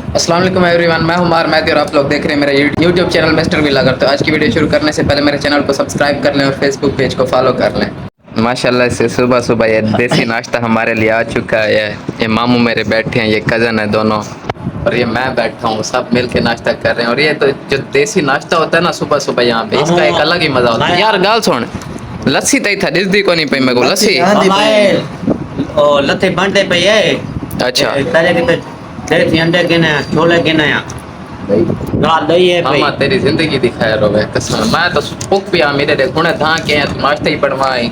अस्सलाम वालेकुम एवरीवन, मैं हूं उमर मेहदी और आप लोग देख रहे हैं मेरा यूट्यूब चैनल मिस्टर व्लॉगर। तो आज की वीडियो शुरू करने से पहले मेरे चैनल को सब्सक्राइब कर लें और फेसबुक पेज को फॉलो कर लें। माशाल्लाह से सुबह सुबह ये देसी नाश्ता हमारे लिए आ चुका है। ये मामू मेरे बैठे हैं, ये कज़न है दोनों, और ये मैं बैठा हूँ। सब मिल के नाश्ता कर रहे हैं। और ये तो जो देसी नाश्ता होता है ना सुबह सुबह यहाँ पे, इसका एक अलग ही मजा होता है। यार गाल सुन, लस्सी तई था दिसदी को नहीं पई मेरे को लस्सी ओ लथे बांटे पे है। अच्छा तारे के देसी अंडे के ना छोले के ना गाल दही है भाई। मामा तेरी जिंदगी दिखाया रोवे कसम। मैं तो पुक पिया मेरे देख हुने था के तू नाश्ता ही पड़वाई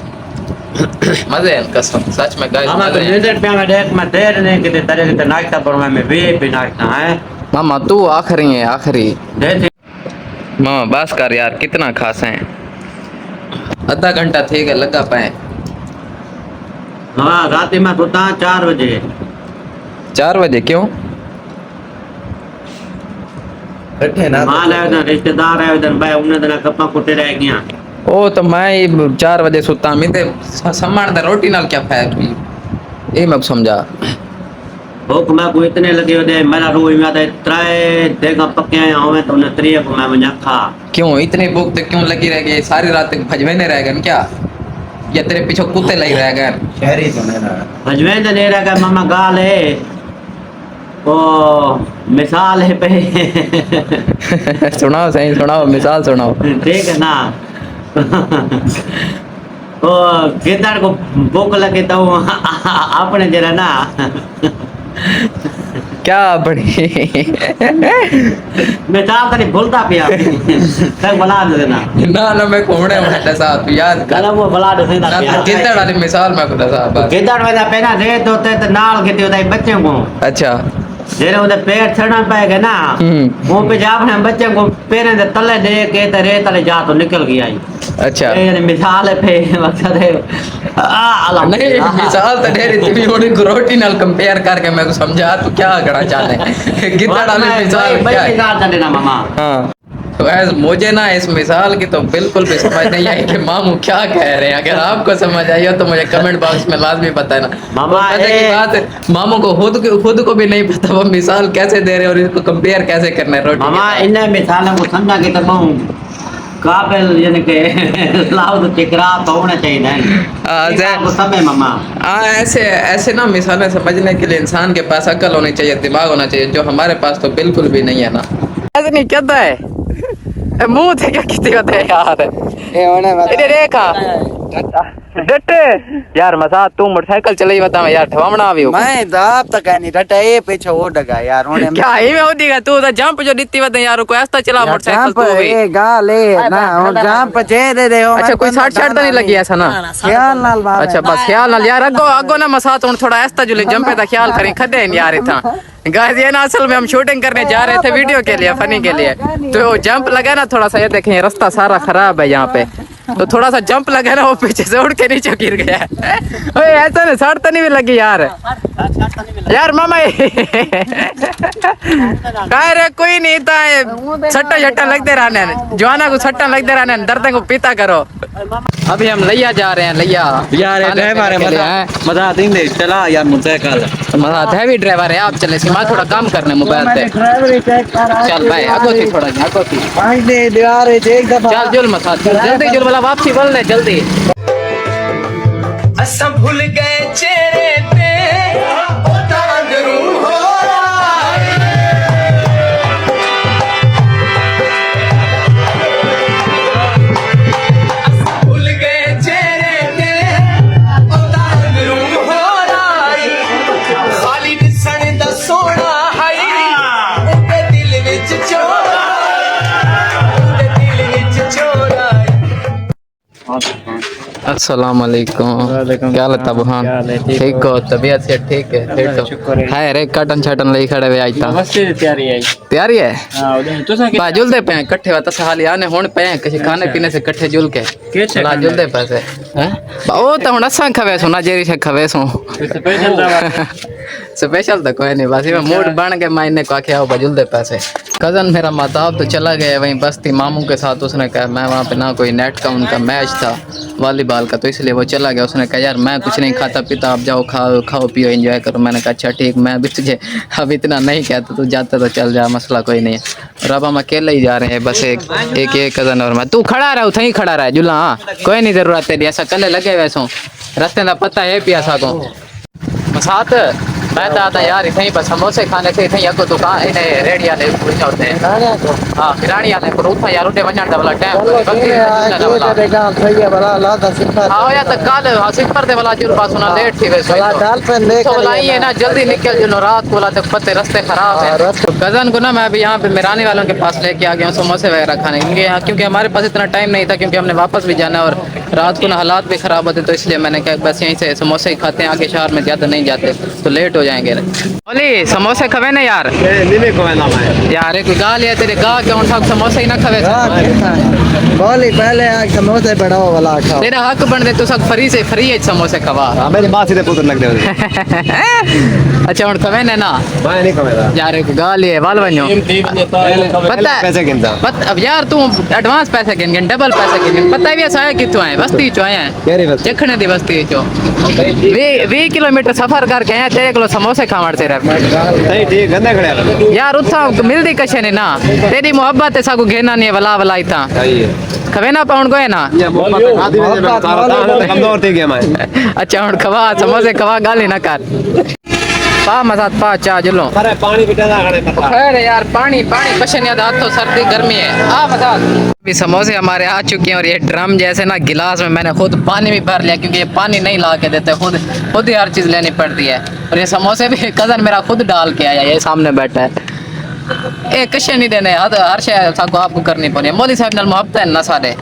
मजे हैं कसम सच में गाइस। मामा तो निंदर पे मैं देख मैं देर नहीं कि तारे के नाश्ता पड़वा में वे भी नाश्ता है। मामा तू आखिरी है आखिरी। देसी मामा बस कर यार, कितना खास है। आधा घंटा ठीक है लगा पाए। हाँ रात में सोता 4 बजे। 4 बजे क्यों? बैठे ना माल आए उधर रिश्तेदार आए उधर भाई उन्हें तो कपा कुटे रह गया। ओ तो मैं 4 बजे सोता मिते सम्मान दा रोटी नाल क्या फायदा ये मैं समझा। भूख मैं को इतने लगे होते मेरा रोई में आता त्राए देगा पक्के आया हूं तो उन्हें त्रिय को मैं मजा खा। क्यों इतनी भूख तक क्यों लगी रह गई? सारी रात तक भजवेने रह गए क्या, या तेरे पीछे कुत्ते लग रह गए? शहरी तो नहीं रहा भजवेन तो नहीं रहा मामा गाल है ओ मिसाल है पे सुनाओ सही सुनाओ, मिसाल सुनाओ। ठीक है ना ओ केदार को भूख लगे तो अपने जरा ना क्या बड़ी मिसाल तो नहीं भूलता पिया तक बना देना ना ना मैं घूमने वाला साहब याद कर गला वो बला दे ना कितना वाली मिसाल मैं खुदा साहब केदार में पहना रेत होते तो नाल खेती होता है बच्चे को। अच्छा जेरे उधर पैर चढ़ना पाएगा ना वो पे जा अपने बच्चे को पैर दे तले दे के तो रेत तले जा तो निकल गया। अच्छा ये मिसाल है पे मकसद है नहीं मिसाल तो ढेरी तू भी रोटी नाल कंपेयर करके मैं को समझा तू क्या करना चाहते कितना वाली मिसाल क्या है मिसाल चले ना मामा। हां तो ऐसे मुझे ना इस मिसाल की तो बिल्कुल भी समझ नहीं आई कि मामू क्या कह रहे हैं। अगर आपको समझ आई हो तो मुझे कमेंट बॉक्स में लाजमी बताना। मामा की बात मामू को खुद को भी नहीं पता वो मिसाल कैसे दे रहे हैं और इसको कंपेयर कैसे करना है रोटी। मामा इन्हें मिसाल को समझा के तब काबिल यानी कि लाउड टिकरा तो होना चाहिए ना वो सब है मामा। ऐसे ऐसे ना मिसालें समझने के लिए इंसान के पास अकल होनी चाहिए, दिमाग होना चाहिए, जो हमारे पास तो बिल्कुल भी नहीं है ना। ऐसे नहीं कहता है मुंह थे क्या कितने होते हैं यार ये होने इधर देखा डटे यार मजा तू मोटरसाइकिल चलाई बता मैं यार ठवामना आवी मैं दाब तक नहीं डटा ये पीछे वो डगा यार होने क्या ही में होदीगा तू तो जंप जो दित्ती बता यार कोई ऐसा चला मोटरसाइकिल तू भी ए गाले ना और जंप चे दे हो। अच्छा कोई 60 तो नहीं लगी ऐसा ना ख्याल नाल बात। अच्छा बस ख्याल नाल यार अगो ना मसा तो थोड़ा ऐसा जो जंपे दा ख्याल करें खदे यार इतना गाइस। ये ना असल में हम शूटिंग करने जा रहे थे वीडियो के लिए फनी के लिए, तो जंप लगा ना थोड़ा सा, ये देखें रास्ता सारा खराब है यहाँ पे, तो थोड़ा सा जंप लगा ना वो पीछे से उड़ के नीचे गिर गया। ओए ऐसा नहीं 60 तो नहीं भी लगी यार यार मामा कह रहे कोई नहीं था सट्टा छट्टा लगते रहने जवाना को सट्टा लगते रहने दर्द को पीता करो। अभी हम लिया जा रहे हैं लिया यार ड्राइवर है मजा देंगे चला यार मोटरसाइकिल मजा हैवी ड्राइवर है आप चले सीमा थोड़ा काम करने मोबाइल पे चल भाई आगो थी थोड़ा आगो थी एक दफा चल जुल मसा जल्दी जुल वाला वापसी बोल ले जल्दी। असा भूल गए चेहरे पे अस्सलाम वालेकुम क्या हाल है तबहान ठीक हो तबीयत से ठीक है ठीक है रे कटन छटन ले खड़े हुए आज तैयारी है हां जुलदे पे इकट्ठे वा तसहाली आने हुन पे किसी खाने पीने से इकट्ठे जुल के चला जुलदे पैसे हैं ओ तो हुन असा खवे सो ना जेरी से खवे सो स्पेशल तो कोई नहीं बस ये मूड बन के मायने को आखे आओ बजुलदे पैसे कज़न मेरा माताब तो चला गया वहीं बस्ती मामू के साथ। उसने कहा मैं वहाँ पे ना कोई नेट का उनका मैच था वॉलीबॉल का, तो इसलिए वो चला गया। उसने कहा यार मैं कुछ नहीं खाता पीता, आप जाओ खाओ पियो एंजॉय करो। मैंने कहा अच्छा ठीक, मैं भी तुझे अब इतना नहीं कहता, तू जाता तो चल जा, मसला कोई नहीं है। और अब हम अकेले ही जा रहे हैं, बस एक कज़न और मैं। तू खड़ा रहा उथई खड़ा रहा जुला, हाँ कोई नहीं ज़रूरत तेरी, ऐसा कले लगे वैसों रस्ते का पता है पिया साको साथ। मैं तो आता यार इतनी बस समोसे खाने से इतनी अगो दुकान इन्हें रेडी वाले पूछा होते हैं। हाँ किरानी वाले पर उठा यार उठे वजन वाला टाइम हाँ या तक काल सिपर दे वाला जुर पास ना लेट थी वैसे तो बुलाई है ना जल्दी निकल जुनो रात को तक पत्ते रास्ते खराब है। कज़न को ना मैं अभी यहाँ पे मेरानी वालों के पास लेके आ गया हूँ समोसे वगैरह खाने, क्योंकि हमारे पास इतना टाइम नहीं था, क्योंकि हमने वापस भी जाना और रात को ना हालात भी ख़राब होते, तो इसलिए मैंने कहा बस यहीं से समोसे ही खाते हैं, आगे शहर में ज़्यादा नहीं जाते तो लेट हो जाएंगे। बोली समोसे खवे ना यार, यार एक गाल है तेरे गा के उन समोसे ही ना खवे बोली पहले समोसे बड़ा वाला खाओ, तेरा हक बन दे, तू सब फ्री से फ्री है समोसे खवा। मेरी बात सीधे पुत्र लग दे अच्छा उन खवे ना मैं नहीं कमेगा यार एक गाल है वाल बनो पता है पैसे गिनता अब यार तू एडवांस पैसे गिन डबल पैसे गिन पता है भी ऐसा है कितों आए बस्ती चो आए हैं चखने दी बस्ती चो 20 किलोमीटर सफर करके आए तेरे को समोसे खावड़ से नहीं ठीक गंदे खड़े यार उत्था मिलदी कशे ने ना तेरी मोहब्बत है सागु घेना नहीं वला वला इता खवे ना पाउंड को है ना कमजोर थी गया मैं अच्छा हुन खवा समोसे खवा गाली ना कर पा मसात पा चा जलो अरे पानी भी डाला खड़े पता खैर यार पानी पशन याद हाथ तो सर्दी गर्मी है आ मसात भी समोसे हमारे आ चुके हैं और ये ड्रम जैसे ना गिलास में मैंने खुद पानी भी भर लिया, क्योंकि ये पानी नहीं ला के देते, खुद ही हर चीज़ लेनी पड़ती है। और ये समोसे भी कज़न मेरा खुद डाल के आया, ये सामने बैठा है। ये कशे नहीं देने हर शय आपको करनी पड़ी, मोदी साहब नाल मोहब्बत है ना सारे।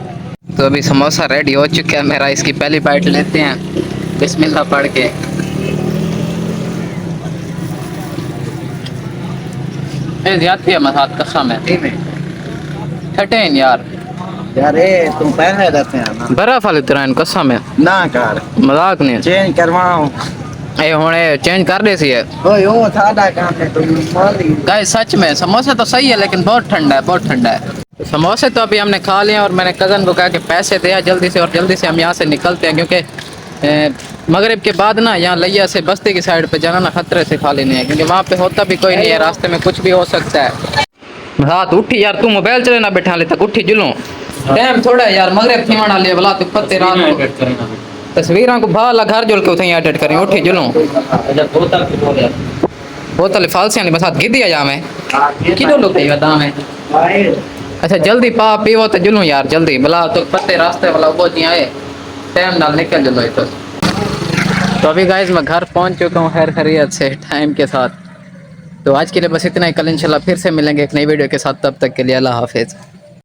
तो अभी समोसा रेडी हो चुका है मेरा, इसकी पहली बाइट लेते हैं बिस्मिल्लाह पढ़ के। ज्यादा है मसात कसम है छठे यार तुम पहले रहते हैं ना बर्फ वाली तरह कसम है ना कर मजाक नहीं चेंज करवाओ ए हुणे चेंज कर दे सी है ओए ओ सादा काम है तुम माली गाइस सच में समोसा तो सही है लेकिन बहुत ठंडा है, बहुत ठंडा है। समोसे तो अभी हमने खा लिए और मैंने कज़न को कहा कि पैसे दे जल्दी से, और जल्दी से हम यहाँ से निकलते हैं, क्योंकि मगरिब के बाद ना यहाँ लिया से बस्ती की साइड पे जाना ना खतरे से खाली नहीं है, क्योंकि वहाँ पे होता भी कोई नहीं है, रास्ते में कुछ भी हो सकता है। रात उठी यार तू मोबाइल चले ना बैठा ले तक उठी जुलूं टाइम थोड़ा है यार मगरिब थी वाला ले भला तू पत्ते रात को तस्वीरां को भाला घर जुल के उठई एडिट करें उठी जुलूं बोतल फालसे नहीं बसात गिदी आ जा मैं किलो लोग कई बता मैं अच्छा जल्दी पा पीवो तो जुलूं यार जल्दी भला तो पत्ते रास्ते वाला वो जी आए टाइम डाल निकल जुलो तो अभी गाइस मैं घर पहुंच चुका हूँ खैर खैरियत से टाइम के साथ। तो आज के लिए बस इतना ही, कल इंशाल्लाह फिर से मिलेंगे एक नई वीडियो के साथ, तब तक के लिए अल्लाह हाफिज़।